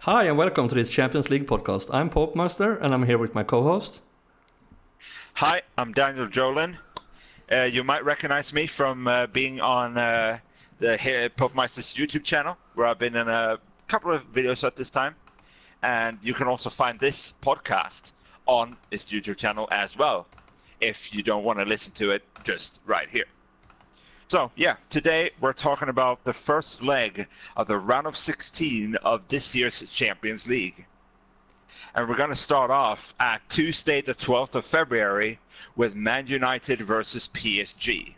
Hi and welcome to this Champions League podcast. I'm Popecast and I'm here with my co-host. Hi, I'm Daniel Jolin. You might recognize me from being on the Popecast's YouTube channel, where I've been in a couple of videos at this time. And you can also find this podcast on his YouTube channel as well, if you don't want to listen to it just right here. So, yeah, today we're talking about the first leg of the round of 16 of this year's Champions League. And we're going to start off at Tuesday, the 12th of February, with Man United versus PSG.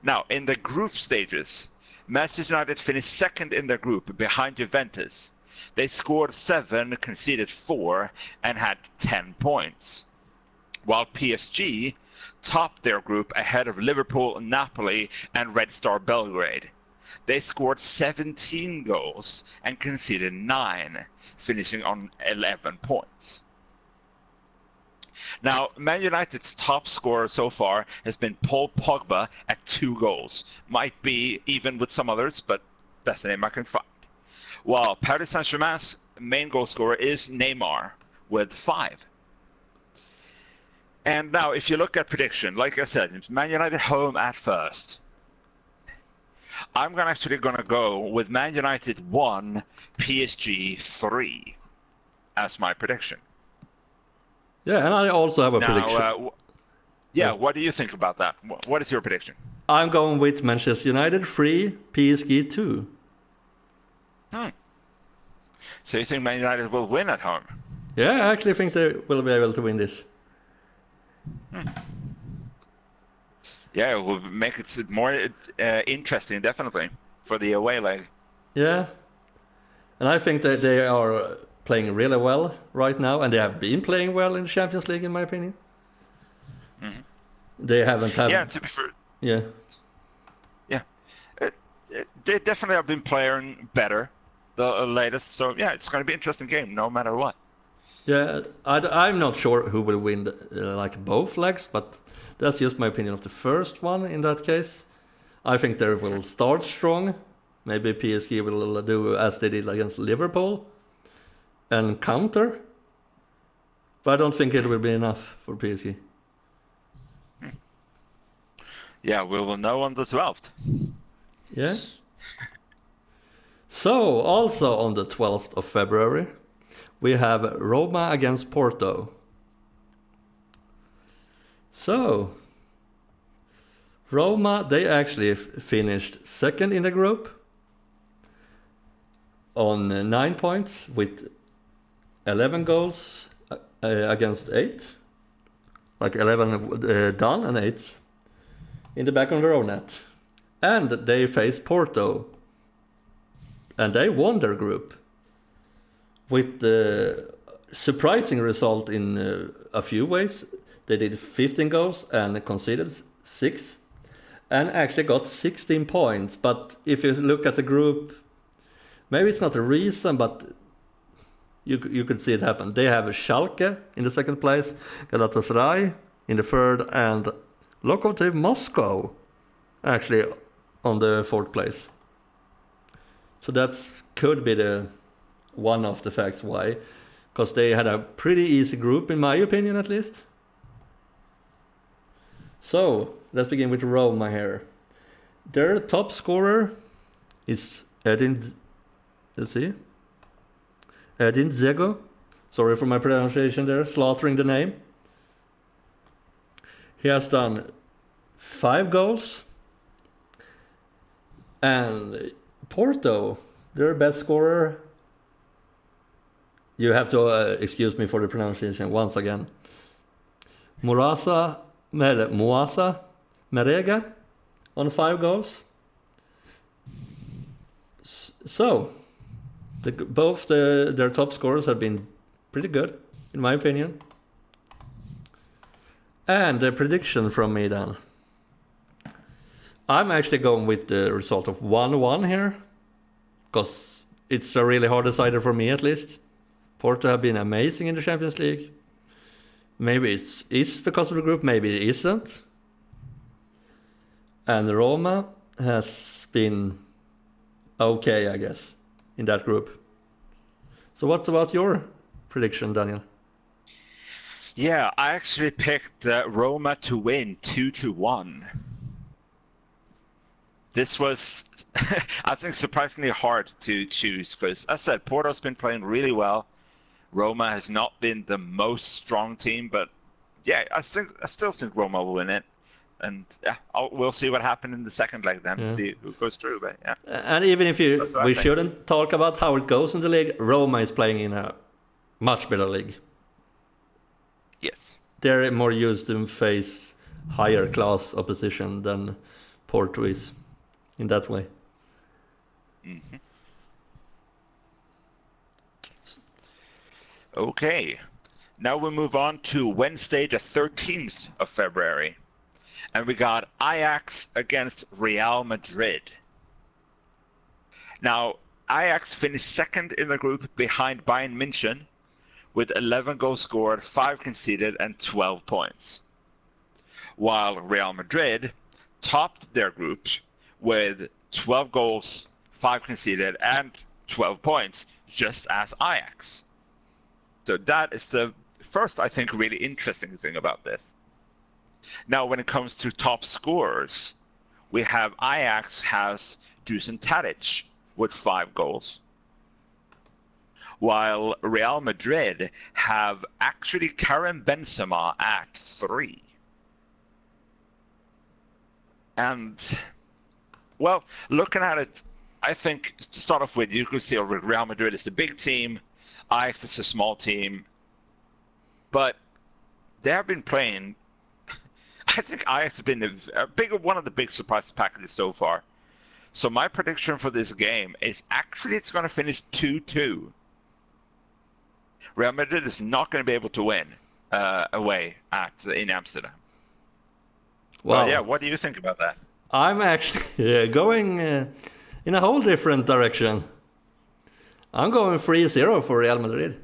Now, in the group stages, Manchester United finished second in their group behind Juventus. They scored 7, conceded 4, and had 10 points. While PSG topped their group ahead of Liverpool, Napoli, and Red Star Belgrade. They scored 17 goals and conceded 9, finishing on 11 points. Now, Man United's top scorer so far has been Paul Pogba at 2 goals. Might be even with some others, but that's the name I can find. While Paris Saint-Germain's main goal scorer is Neymar with 5. And now, if you look at prediction, like I said, it's Man United home at first. I'm actually going to go with Man United 1, PSG 3 as my prediction. Yeah, and I also have a prediction. What do you think about that? What is your prediction? I'm going with Manchester United 3, PSG 2. So you think Man United will win at home? Yeah, I actually think they will be able to win this. Yeah, it will make it more interesting, definitely, for the away leg. Yeah, and I think that they are playing really well right now, and they have been playing well in the Champions League, in my opinion. Mm-hmm. They haven't had... Yeah, to be fair. Yeah. Yeah. They definitely have been playing better, the latest. So, yeah, it's going to be an interesting game, no matter what. Yeah, I'm not sure who will win both legs, but that's just my opinion of the first one in that case. I think they will start strong. Maybe PSG will do as they did against Liverpool and counter. But I don't think it will be enough for PSG. Yeah, we will know on the 12th. Yeah. So, also on the 12th of February, we have Roma against Porto. So, Roma, they actually finished second in the group on 9 points with 11 goals against 8. Like 11 done and 8 in the back of their own net. And they faced Porto. And they won their group with the surprising result in a few ways. They did 15 goals and conceded 6 and actually got 16 points. But if you look at the group, maybe it's not a reason, but you could see it happen. They have Schalke in the second place, Galatasaray in the third, and Lokomotiv Moscow actually on the fourth place. So that could be one of the facts why, because they had a pretty easy group, in my opinion at least. So, let's begin with Roma here. Their top scorer is Edin Dzeko. Sorry for my pronunciation there, slaughtering the name. He has done 5 goals. And Porto, their best scorer, you have to excuse me for the pronunciation once again. Moasa Merega on 5 goals. So, both their top scorers have been pretty good, in my opinion. And the prediction from me then. I'm actually going with the result of 1-1 here, because it's a really hard decider for me at least. Porto have been amazing in the Champions League. Maybe it's because of the group, maybe it isn't. And Roma has been okay, I guess, in that group. So what about your prediction, Daniel? Yeah, I actually picked Roma to win 2-1. This was, I think, surprisingly hard to choose because, as I said, Porto's been playing really well. Roma has not been the most strong team, but yeah, I still think Roma will win it. And yeah, we'll see what happens in the second leg then, see who goes through. But yeah. And even if we shouldn't talk about how it goes in the league, Roma is playing in a much better league. Yes. They're more used to face higher class opposition than Porto is in that way. Mm-hmm. Okay. Now we move on to Wednesday, the 13th of February. And we got Ajax against Real Madrid. Now, Ajax finished second in the group behind Bayern München with 11 goals scored, 5 conceded, and 12 points. While Real Madrid topped their group with 12 goals, 5 conceded, and 12 points, just as Ajax. So that is the first, I think, really interesting thing about this. Now, when it comes to top scorers, we have Ajax has Dusan Tadic with 5 goals, while Real Madrid have actually Karim Benzema at 3. And, well, looking at it, I think to start off with, you could see Real Madrid is the big team, Ajax is a small team, but they have been playing. I think Ajax has been one of the big surprise packages so far. So my prediction for this game is actually it's going to finish 2-2. Real Madrid is not going to be able to win away in Amsterdam. Wow. Well, yeah, what do you think about that? I'm actually going in a whole different direction. I'm going 3-0 for Real Madrid.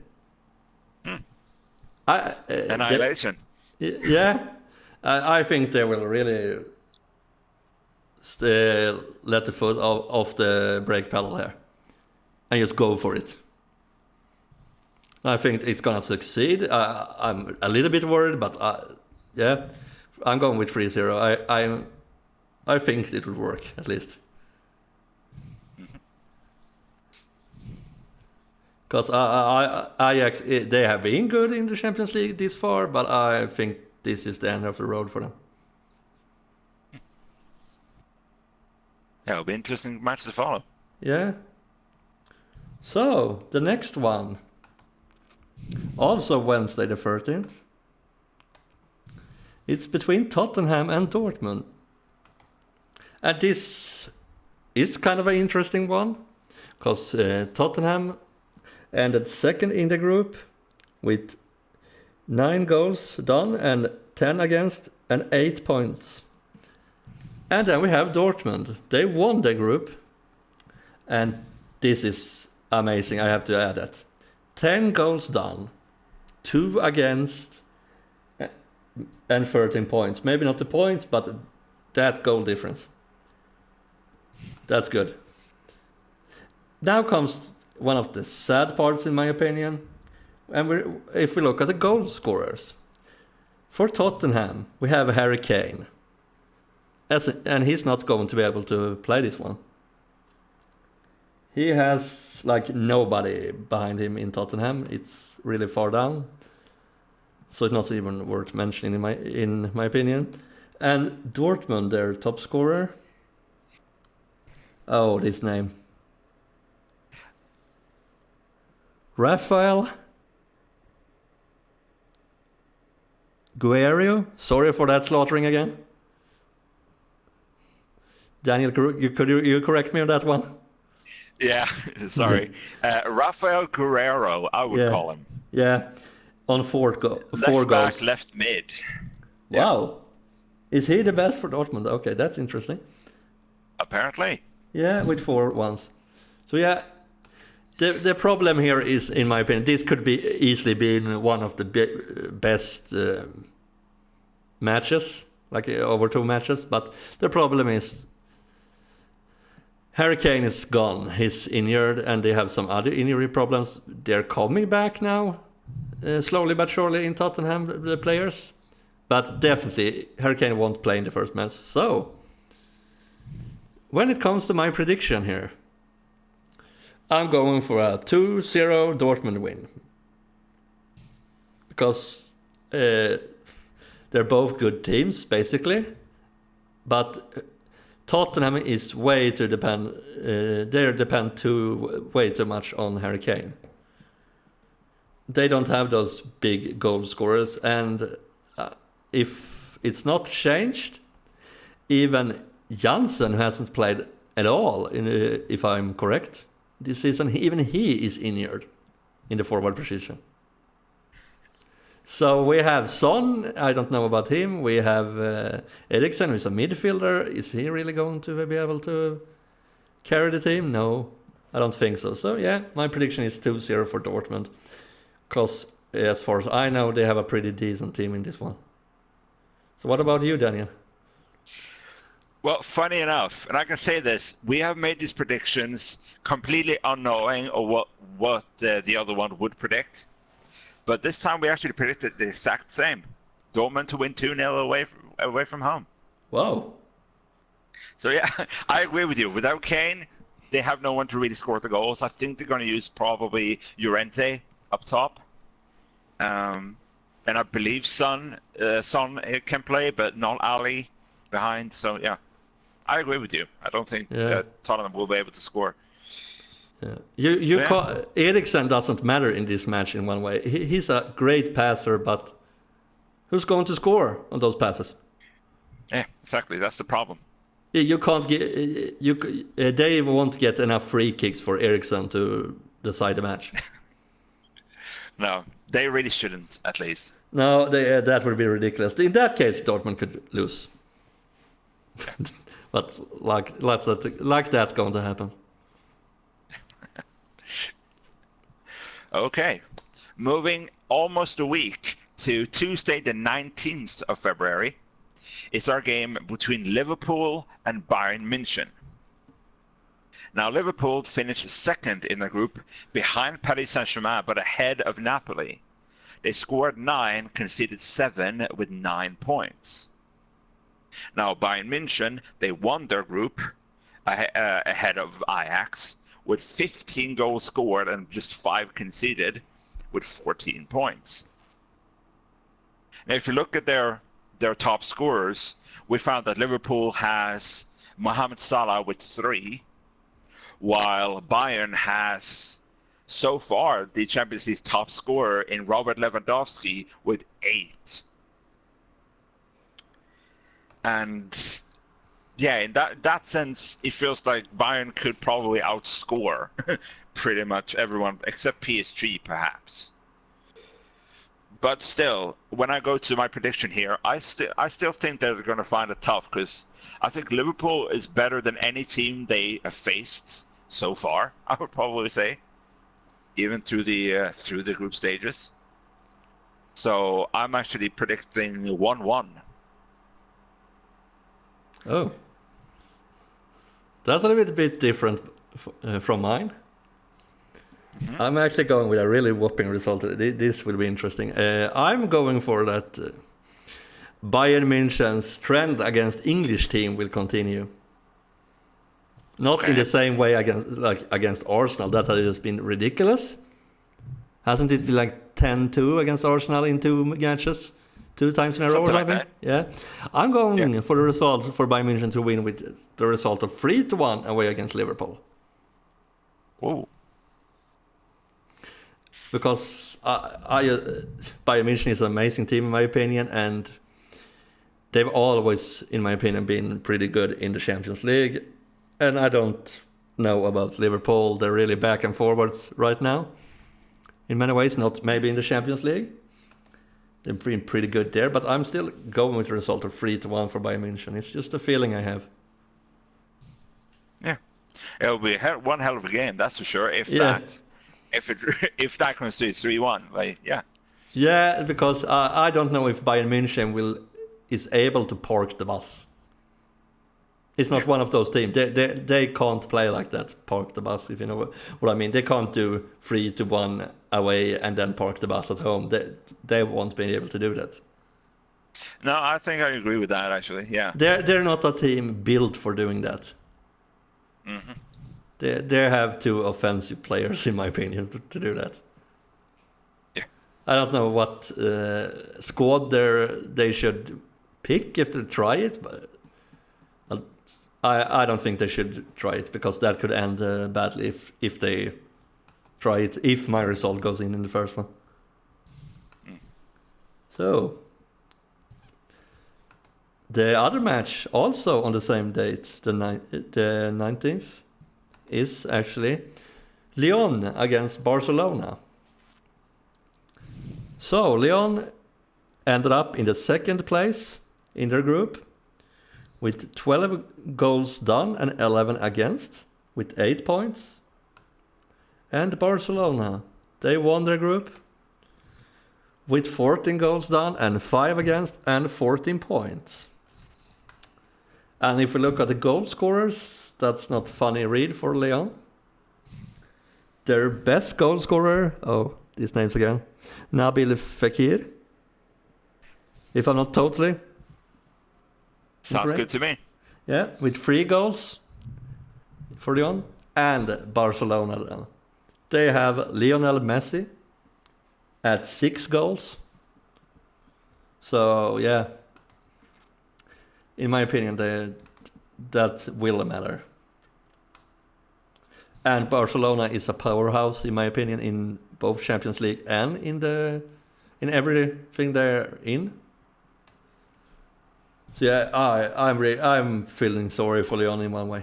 Annihilation. Yeah. I think they will really let the foot off the brake pedal here and just go for it. I think it's gonna succeed. I'm a little bit worried, but yeah, I'm going with 3-0. I think it will work at least. Because Ajax, they have been good in the Champions League this far, but I think this is the end of the road for them. Yeah, it'll be an interesting match to follow. Yeah. So, the next one. Also Wednesday the 13th. It's between Tottenham and Dortmund. And this is kind of an interesting one. Because Tottenham ended second in the group with 9 goals done and 10 against and 8 points. And then we have Dortmund. They won the group. And this is amazing, I have to add that. 10 goals done, 2 against and 13 points. Maybe not the points, but that goal difference. That's good. Now comes one of the sad parts in my opinion. And if we look at the goal scorers. For Tottenham, we have Harry Kane. And he's not going to be able to play this one. He has like nobody behind him in Tottenham. It's really far down. So it's not even worth mentioning in my opinion. And Dortmund, their top scorer. Oh, this name. Rafael Guerrero. Sorry for that slaughtering again. Daniel, could you correct me on that one? Yeah, sorry. Rafael Guerrero, I would call him. Yeah, on 4 goals. Left back, left mid. Wow. Yeah. Is he the best for Dortmund? Okay, that's interesting. Apparently. Yeah, with 4 ones. So yeah, the problem here is, in my opinion, this could be easily been one of the best matches, like over 2 matches. But the problem is Harry Kane is gone. He's injured, and they have some other injury problems. They're coming back now, slowly but surely in Tottenham, the players. But definitely, Harry Kane won't play in the first match. So, when it comes to my prediction here, I'm going for a 2-0 Dortmund win. Because they're both good teams, basically. But Tottenham is way too depend way too much on Harry Kane. They don't have those big goal scorers, and if it's not changed, even Janssen, who hasn't played at all, if I'm correct, this season, even he is injured in the forward position. So we have Son, I don't know about him. We have Eriksen, who's a midfielder. Is he really going to be able to carry the team? No, I don't think so. So yeah, my prediction is 2-0 for Dortmund. Because as far as I know, they have a pretty decent team in this one. So what about you, Daniel? Well, funny enough, and I can say this, we have made these predictions completely unknowing of what the other one would predict. But this time we actually predicted the exact same. Dortmund to win 2-0 away from home. Wow. So yeah, I agree with you. Without Kane, they have no one to really score the goals. I think they're going to use probably Llorente up top. And I believe Son can play, but not Ali behind. So yeah, I agree with you. I don't think Tottenham will be able to score. Yeah. Eriksen doesn't matter in this match in one way. He's a great passer, but who's going to score on those passes? Yeah, exactly. That's the problem. You can't get they won't get enough free kicks for Eriksen to decide the match. No, they really shouldn't, at least. No, that would be ridiculous. In that case, Dortmund could lose. But like that's going to happen. Okay, moving almost a week to Tuesday the 19th of February. It's our game between Liverpool and Bayern München. Now, Liverpool finished second in the group behind Paris Saint-Germain, but ahead of Napoli. They scored 9, conceded 7 with 9 points. Now, Bayern München, they won their group ahead of Ajax with 15 goals scored and just 5 conceded with 14 points. Now, if you look at their top scorers, we found that Liverpool has Mohamed Salah with 3, while Bayern has, so far, the Champions League's top scorer in Robert Lewandowski with 8. And yeah, in that sense, it feels like Bayern could probably outscore pretty much everyone except PSG, perhaps. But still, when I go to my prediction here, I still think they're going to find it tough, because I think Liverpool is better than any team they have faced so far, I would probably say, even through the group stages. So I'm actually predicting 1-1. Oh. That's a little bit different from mine. Mm-hmm. I'm actually going with a really whopping result. This will be interesting. I'm going for that Bayern München's trend against English team will continue. Not in the same way against Arsenal. That has just been ridiculous. Hasn't it been like 10-2 against Arsenal in 2 matches? 2 times in a row or something? Like yeah. I'm going for the result for Bayern München to win with the result of 3-1 away against Liverpool. Whoa. Because Bayern München is an amazing team in my opinion, and they've always, in my opinion, been pretty good in the Champions League. And I don't know about Liverpool. They're really back and forwards right now. In many ways, not maybe in the Champions League. They've been pretty good there, but I'm still going with the result of 3-1 for Bayern München. It's just a feeling I have. Yeah, it'll be one hell of a game, that's for sure. If that comes to 3-1, like yeah. Yeah, because I don't know if Bayern München is able to park the bus. It's not one of those teams. They can't play like that. Park the bus, if you know what I mean. They can't do 3-1 away and then park the bus at home. They won't be able to do that. No, I think I agree with that actually. Yeah. They're not a team built for doing that. Mm-hmm. They have too offensive players, in my opinion, to do that. Yeah. I don't know what squad they should pick if they try it, but I don't think they should try it, because that could end badly if they try it, if my result goes in the first one. So, the other match, also on the same date, the 19th, is actually Lyon against Barcelona. So, Lyon ended up in the second place in their group, with 12 goals done and 11 against, with 8 points. And Barcelona, they won their group with 14 goals done and 5 against and 14 points. And if we look at the goal scorers, that's not funny read for Lyon. Their best goal scorer, these names again, Nabil Fekir. If I'm not totally Sounds incorrect. good to me. Yeah, with 3 goals for Lyon. And Barcelona then. They have Lionel Messi at 6 goals. So, yeah. In my opinion, that will matter. And Barcelona is a powerhouse, in my opinion, in both Champions League and in everything they're in. So yeah, I'm feeling sorry for Lyon in one way.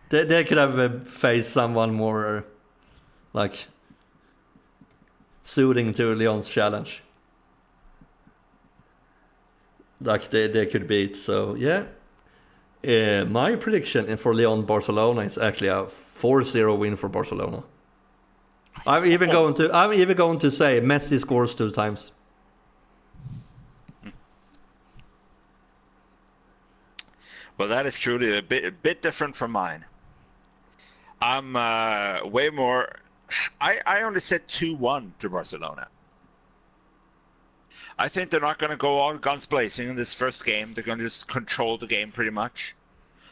they could have faced someone more like suiting to Lyon's challenge. Like they could beat. So yeah, my prediction for Lyon Barcelona is actually a 4-0 win for Barcelona. I'm even going to say Messi scores 2 times. Well, that is truly a bit different from mine. I'm way more. I only said 2-1 to Barcelona. I think they're not going to go all guns blazing in this first game. They're going to just control the game pretty much,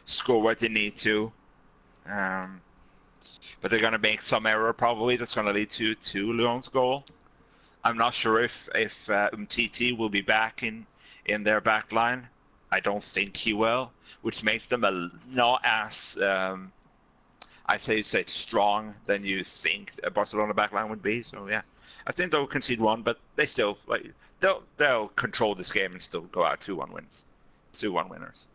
score what they need to. But they're going to make some error probably that's going to lead to Lyon's goal. I'm not sure if Umtiti will be back in their back line. I don't think he will, which makes them not as I say strong than you think a Barcelona backline would be. So yeah, I think they'll concede 1, but they still they'll control this game and still go out 2-1 wins, 2-1 winners.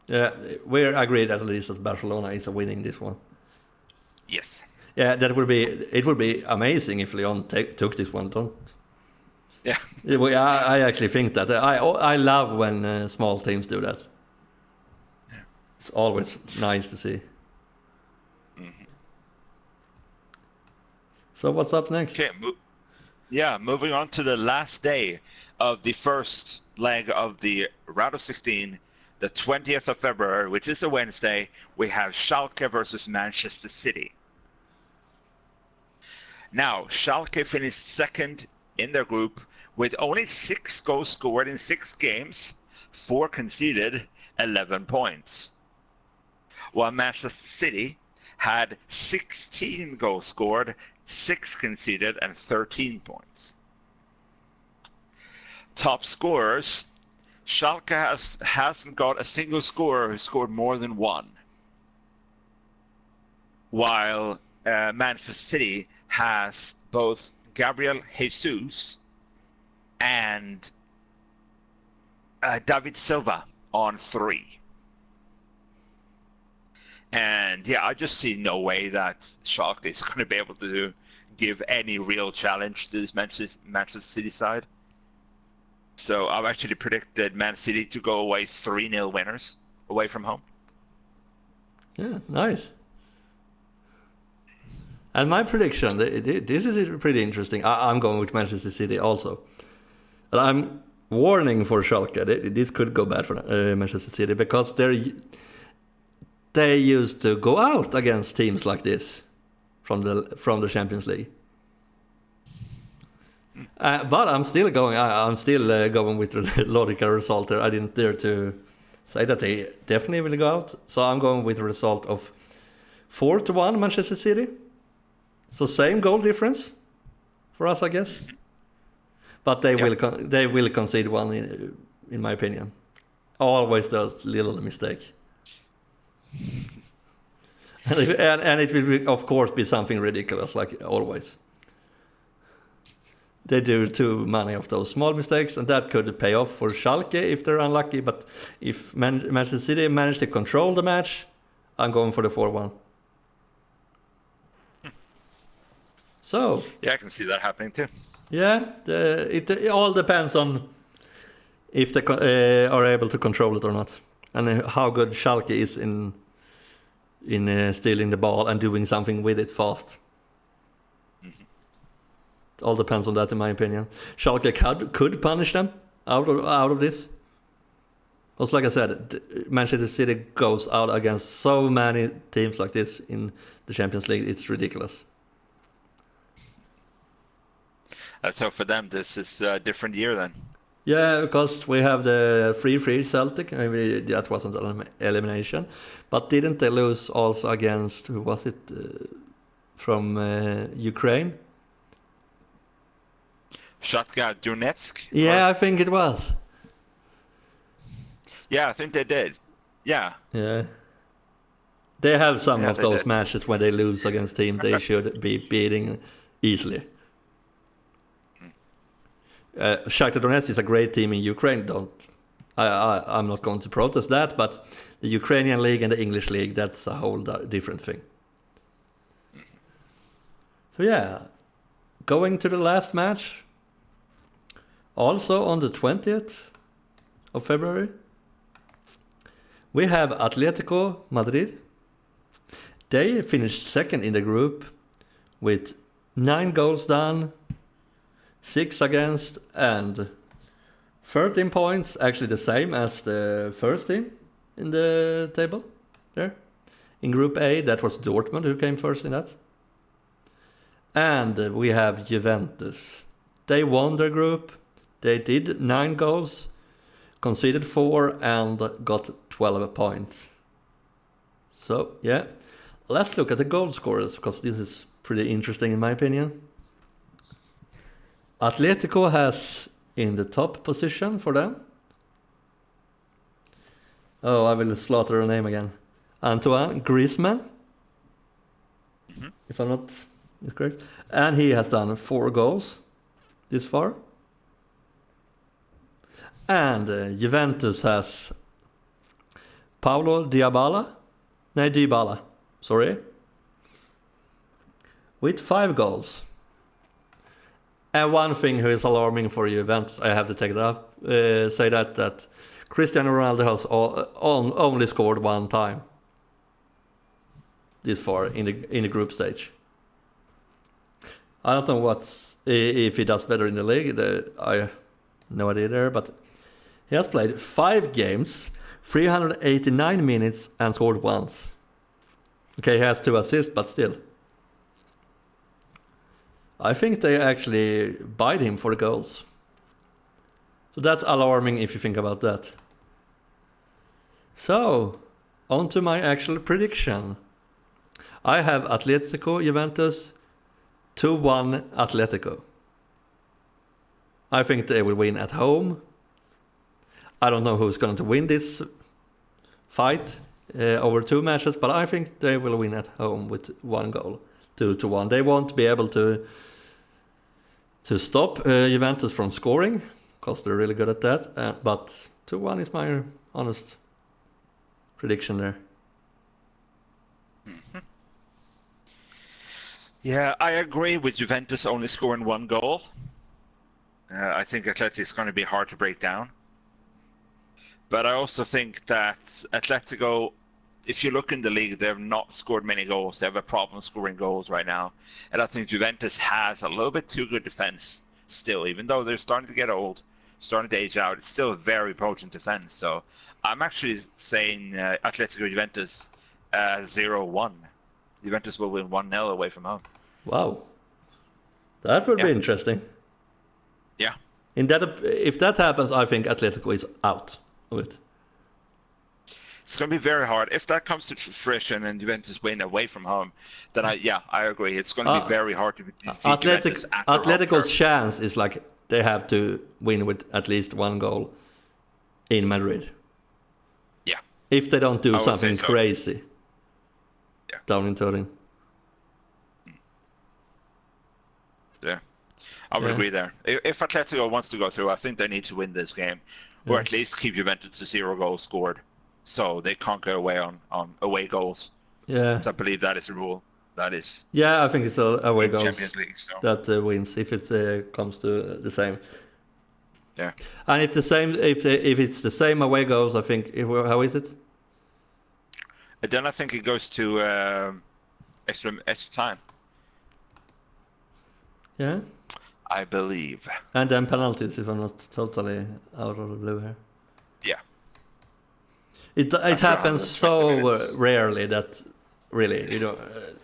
Yeah, we're agreed at least that Barcelona is winning this one. Yes. Yeah, it would be amazing if Lyon took this one, don't? Yeah. I actually think that. I love when small teams do that. Yeah. It's always nice to see. Mm-hmm. So what's up next? Okay, moving on to the last day of the first leg of the round of 16, the 20th of February, which is a Wednesday. We have Schalke versus Manchester City. Now, Schalke finished second in their group with only 6 goals scored in 6 games, 4 conceded, 11 points. While Manchester City had 16 goals scored, 6 conceded, and 13 points. Top scorers, Schalke hasn't got a single scorer who scored more than 1. While Manchester City has both Gabriel Jesus and David Silva on 3. And yeah, I just see no way that Schalke is going to be able to give any real challenge to this Manchester City side. So I've actually predicted Man City to go away 3-0 winners away from home. Yeah, nice. And my prediction, this is pretty interesting. I'm going with Manchester City also. But warning for Schalke. This could go bad for Manchester City because they used to go out against teams like this from the Champions League. But I'm still going. I'm still going with the logical result there. I didn't dare to say that they definitely will go out. So I'm going with the result of 4-1 Manchester City. So same goal difference for us, I guess. But they will concede one, in my opinion. Always does little mistake. and it will, of course, be something ridiculous, like always. They do too many of those small mistakes, and that could pay off for Schalke if they're unlucky. But if Manchester City manage to control the match, I'm going for the 4-1. So yeah, I can see that happening too. Yeah, it all depends on if they are able to control it or not, and how good Schalke is in stealing the ball and doing something with it fast. It all depends on that, in my opinion. Schalke could punish them out of this. Because, like I said, Manchester City goes out against so many teams like this in the Champions League. It's ridiculous. So for them, this is a different year then. Yeah, because we have the 3-3 Celtic. Maybe that wasn't an elimination. But didn't they lose also against, who was it, from Ukraine? Shakhtar Donetsk? Yeah, I think it was. Yeah, I think they did. Yeah. Yeah. They have some of those matches when they lose against teams they should be beating easily. Shakhtar Donetsk is a great team in Ukraine. I'm not going to protest that, but the Ukrainian league and the English league, that's a whole different thing. So yeah, going to the last match, also on the 20th of February, we have Atletico Madrid. They finished second in the group with 9 goals done, 6 against, and 13 points, actually the same as the first team in the table there. In Group A, that was Dortmund who came first in that. And we have Juventus. They won their group. They did 9 goals, conceded 4, and got 12 points. So, yeah. Let's look at the goal scorers, because this is pretty interesting in my opinion. Atletico has in the top position for them. Oh, I will slaughter a name again. Antoine Griezmann. If I'm not incorrect. And he has done 4 goals this far. And Juventus has Paulo Dybala, sorry. With 5 goals. And one thing who is alarming for Juventus, I have to take it up, say that Cristiano Ronaldo has only scored 1 time this far in the group stage. I don't know if he does better in the league. I have no idea there, but he has played 5 games, 389 minutes, and scored once. Okay, he has 2 assists, but still. I think they actually bite him for the goals. So that's alarming if you think about that. So, on to my actual prediction. I have Atletico Juventus 2-1 Atletico. I think they will win at home. I don't know who's going to win this fight over 2 matches, but I think they will win at home with 1 goal, 2-1. They won't be able to stop Juventus from scoring, because they're really good at that. But 2-1 is my honest prediction there. Yeah, I agree with Juventus only scoring 1 goal. I think Atletico is going to be hard to break down. But I also think that Atletico, if you look in the league, they have not scored many goals. They have a problem scoring goals right now. And I think Juventus has a little bit too good defense still, even though they're starting to get old. starting to age out. It's still a very potent defense. So I'm actually saying Atletico Juventus 0-1. Juventus will win 1-0 away from home. Wow. That would be interesting. Yeah. If that happens, I think Atletico is out of it. It's going to be very hard. If that comes to fruition and Juventus win away from home, then I agree. It's going to be very hard to defeat Juventus at their Atletico's chance is like they have to win with at least one goal in Madrid. Yeah. If they don't do something crazy down in Turin. Yeah. I would agree there. If Atletico wants to go through, I think they need to win this game, or at least keep Juventus to 0 goals scored, so they can't get away on away goals. Yeah. So I believe that is the rule. That is. Yeah, I think it's away goals Champions League, so. that wins if it comes to the same. Yeah. And if it's the same away goals, I think how is it? And then I think it goes to extra time. Yeah. I believe. And then penalties, if I'm not totally out of the blue here. Yeah. It happens so rarely that really,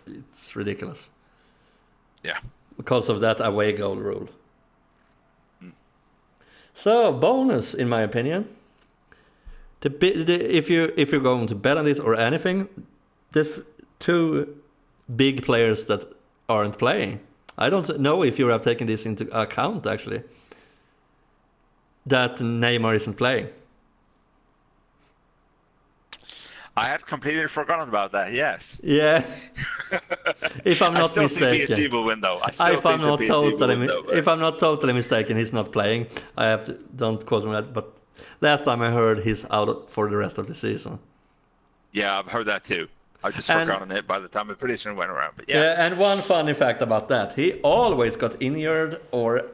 it's ridiculous. Yeah. Because of that away goal rule. So bonus, in my opinion. If you're going to bet on this or anything, the two big players that aren't playing. I don't know if you have taken this into account, actually, that Neymar isn't playing. I had completely forgotten about that, yes. Yeah. If I'm not I still mistaken. think PSG will win, though. If I'm not totally mistaken, he's not playing. Don't quote me on that, but last time I heard he's out for the rest of the season. Yeah, I've heard that too. I've just forgotten it by the time the prediction went around. But yeah. And one funny fact about that, he always got injured or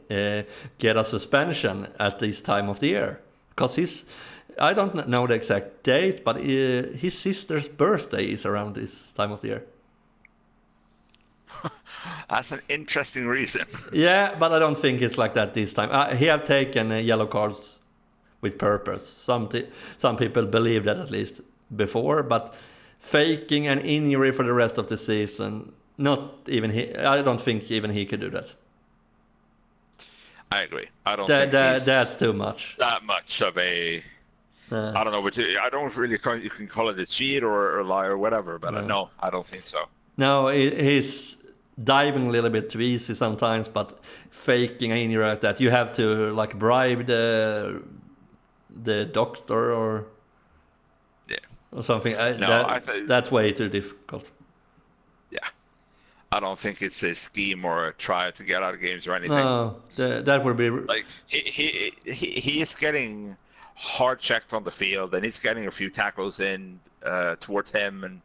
get a suspension at this time of the year. Because I don't know the exact date, but his sister's birthday is around this time of the year. That's an interesting reason. Yeah, but I don't think it's like that this time. He have taken yellow cards with purpose. Some people believe that at least before, but faking an injury for the rest of the season, not even he. I don't think even he could do that. I agree. I don't think that's too much. That much of a. I don't know. I don't really. You can call it a cheat or a lie or whatever, but no, I don't think so. No, he's diving a little bit too easy sometimes, but faking an injury like that, you have to like bribe the doctor or something. That's way too difficult. Yeah, I don't think it's a scheme or a try to get out of games or anything. No, that would be like he is getting hard checked on the field, and he's getting a few tackles in towards him, and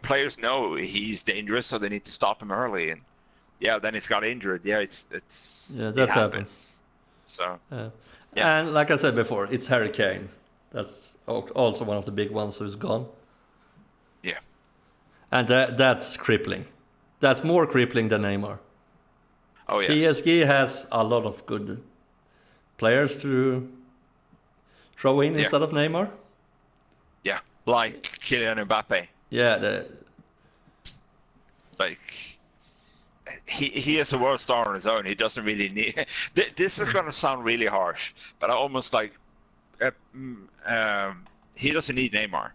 players know he's dangerous, so they need to stop him early, and then he's got injured. It happens. So and like I said before, it's Harry Kane. That's also one of the big ones who's gone. Yeah, and that's crippling. That's more crippling than Neymar. Oh yes. PSG has a lot of good players to throw in instead of Neymar. Yeah, like Kylian Mbappe. Yeah, he is a world star on his own. He doesn't really need. This is going to sound really harsh, but I almost like he doesn't need Neymar.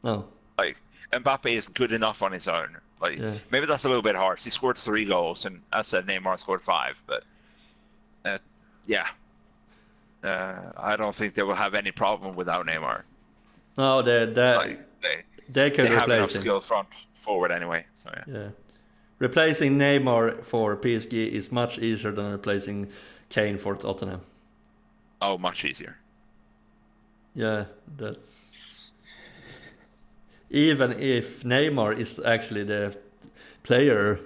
No. Like Mbappe is good enough on his own. Maybe that's a little bit harsh. He scored 3 goals, and as I said, Neymar scored 5. But I don't think they will have any problem without Neymar. No, they could have enough replace him. Skill front forward anyway. So yeah. Replacing Neymar for PSG is much easier than replacing Kane for Tottenham. Oh, much easier. Yeah, that's... Even if Neymar is actually the player,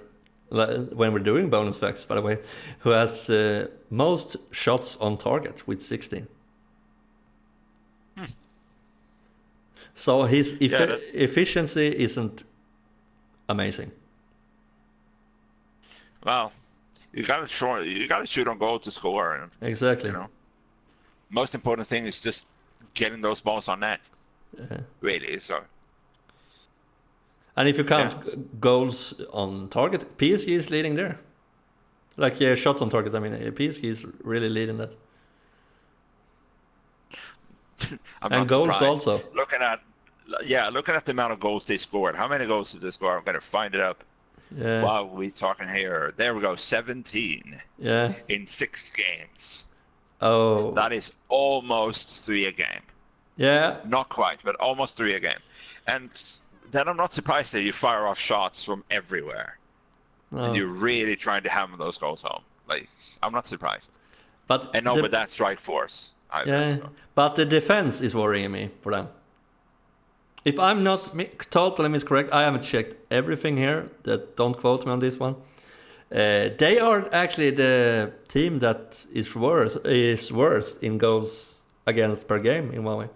when we're doing bonus facts, by the way, who has most shots on target with 16. So his efficiency isn't amazing. Well, You gotta shoot on goal to score. And, Exactly. you know, most important thing is just getting those balls on net. Yeah. Really, so. And if you count goals on target, PSG is leading there. Like shots on target, I mean, PSG is really leading that. I'm and not goals surprised. also. Looking at the amount of goals they scored. How many goals did they score? I'm gonna find it up. Yeah. Wow, we talking here. There we go. 17 Yeah. in 6 games. Oh. That is almost 3 a game. Yeah. Not quite, but almost 3 a game. And then I'm not surprised that you fire off shots from everywhere. No. And you're really trying to hammer those goals home. Like, I'm not surprised. But And no, with that strike force either. Yeah. So. But the defense is worrying me for them. If I'm not totally miscorrect, I haven't checked everything here. That don't quote me on this one. They are actually the team that is worse in goals against per game in one way.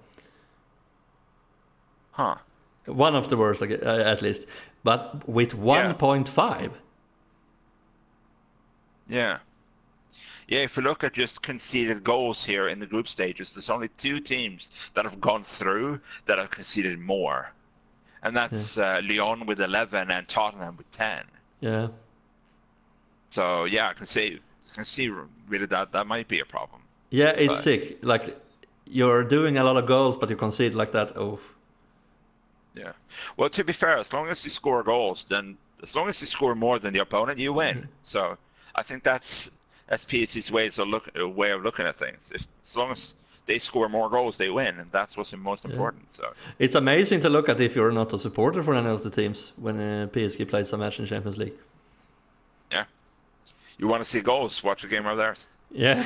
Huh. One of the worst, at least. But with 1.5. Yeah. Yeah, if you look at just conceded goals here in the group stages, there's only 2 teams that have gone through that have conceded more. And that's Lyon with 11 and Tottenham with 10. Yeah. So, yeah, I can see really that might be a problem. Yeah, it's sick. Like, you're doing a lot of goals, but you concede like that. Oh. Yeah. Well, to be fair, as long as you score goals, then as long as you score more than the opponent, you win. So I think that's PSG's way of looking at things. As long as they score more goals, they win, and that's what's most important. So it's amazing to look at if you're not a supporter for any of the teams when PSG plays a match in Champions League. Yeah. You want to see goals? Watch a game of theirs. Yeah.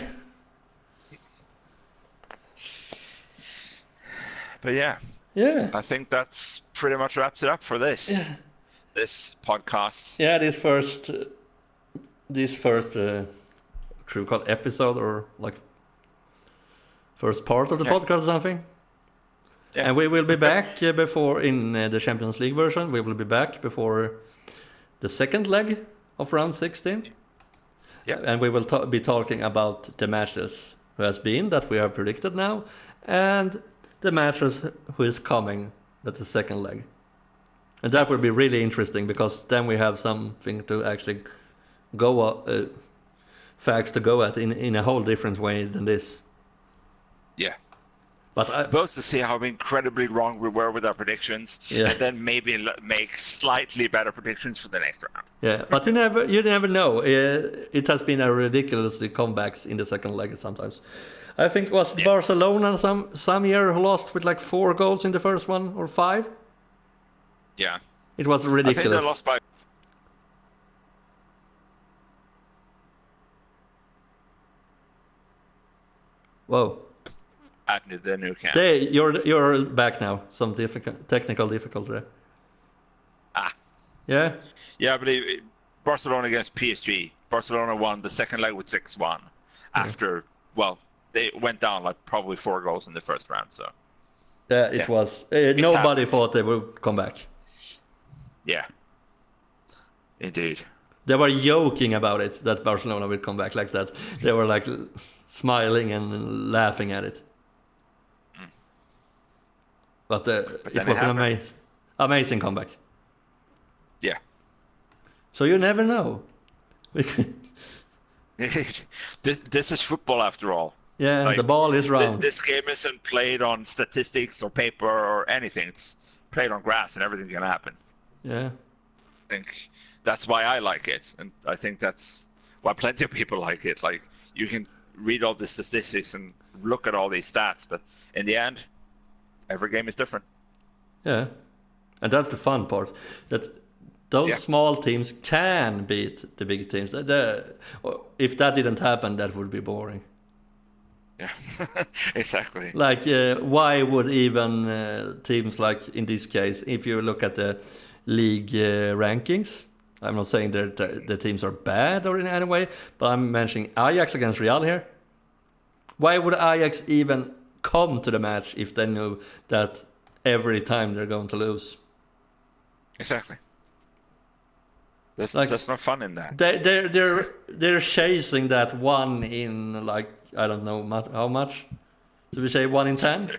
But yeah. Yeah. I think that's pretty much wraps it up for this. Yeah. This podcast. Yeah, this first should we call episode or like first part of the podcast or something. Yeah. And we will be back before in the Champions League version. We will be back before the second leg of round 16. Yeah. And we will be talking about the matches who has been that we have predicted now, and the matches who is coming at the second leg. And that will be really interesting because then we have something to actually facts to go at in a whole different way than this. Yeah. But both to see how incredibly wrong we were with our predictions, and then maybe make slightly better predictions for the next round. Yeah, but you never know. It has been a ridiculously comebacks in the second leg sometimes. I think it was Barcelona some year who lost with like 4 goals in the first one or 5. Yeah, it was ridiculous. I think they lost by. Whoa. At the new camp. You're back now. Some technical difficulty there. Yeah? Yeah, I believe Barcelona against PSG. Barcelona won the second leg with 6-1 after, they went down like probably 4 goals in the first round. So. Yeah, it was. Nobody thought they would come back. Yeah. Indeed. They were joking about it, that Barcelona would come back like that. They were like smiling and laughing at it. But it was an amazing comeback. Yeah. So you never know. This is football after all. Yeah, like, the ball is round. This game isn't played on statistics or paper or anything. It's played on grass and everything can happen. Yeah. I think that's why I like it. And I think that's why plenty of people like it. Like, you can read all the statistics and look at all these stats, but in the end, every game is different. Yeah, and that's the fun part. That those small teams can beat the big teams. If that didn't happen, that would be boring. Yeah, exactly. Like, why would even teams like, in this case, if you look at the league rankings, I'm not saying that the teams are bad or in any way, but I'm mentioning Ajax against Real here. Why would Ajax even come to the match if they knew that every time they're going to lose? Exactly. There's no fun in that. They're chasing that 1 in, like, I don't know how much. Should we say 1 in 10?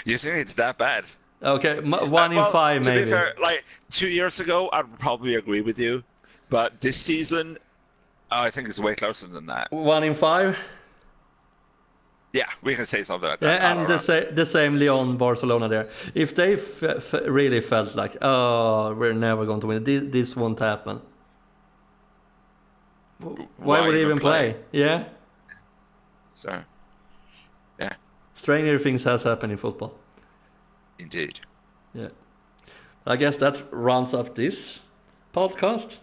You think it's that bad? Okay, 1 in 5 to maybe. be fair, like 2 years ago, I'd probably agree with you, but this season, I think it's way closer than that. 1 in 5. Yeah, we can say something like that. Yeah, and the same Lyon, Barcelona there. If they really felt like, oh, we're never going to win, this won't happen. Why would they even play? Yeah. So, yeah. Stranger things has happened in football. Indeed. Yeah. I guess that rounds up this podcast.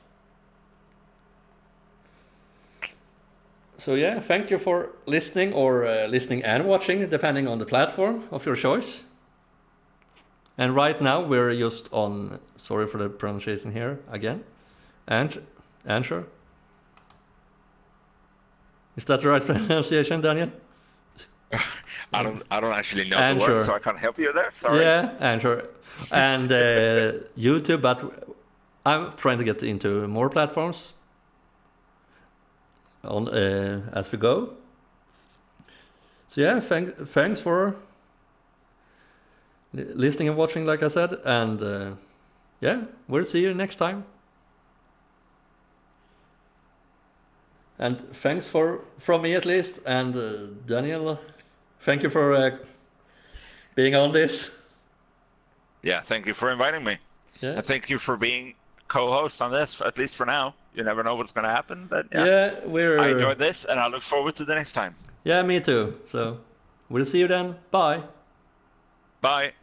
So yeah, thank you for listening or listening and watching, depending on the platform of your choice. And right now we're just on, sorry for the pronunciation here again, Anchor. Is that the right pronunciation, Daniel? I don't actually know Anchor. the word, so I can't help you there. Sorry. Yeah, Anchor. And YouTube, but I'm trying to get into more platforms on as we go. So yeah, thanks for listening and watching, like I said, and yeah, we'll see you next time. And thanks from me at least, and Daniel, thank you for being on this. Yeah, thank you for inviting me. Yeah. And thank you for being co-host on this, at least for now. You never know what's going to happen, but yeah. I enjoyed this, and I look forward to the next time. Yeah, me too. So we'll see you then. Bye. Bye.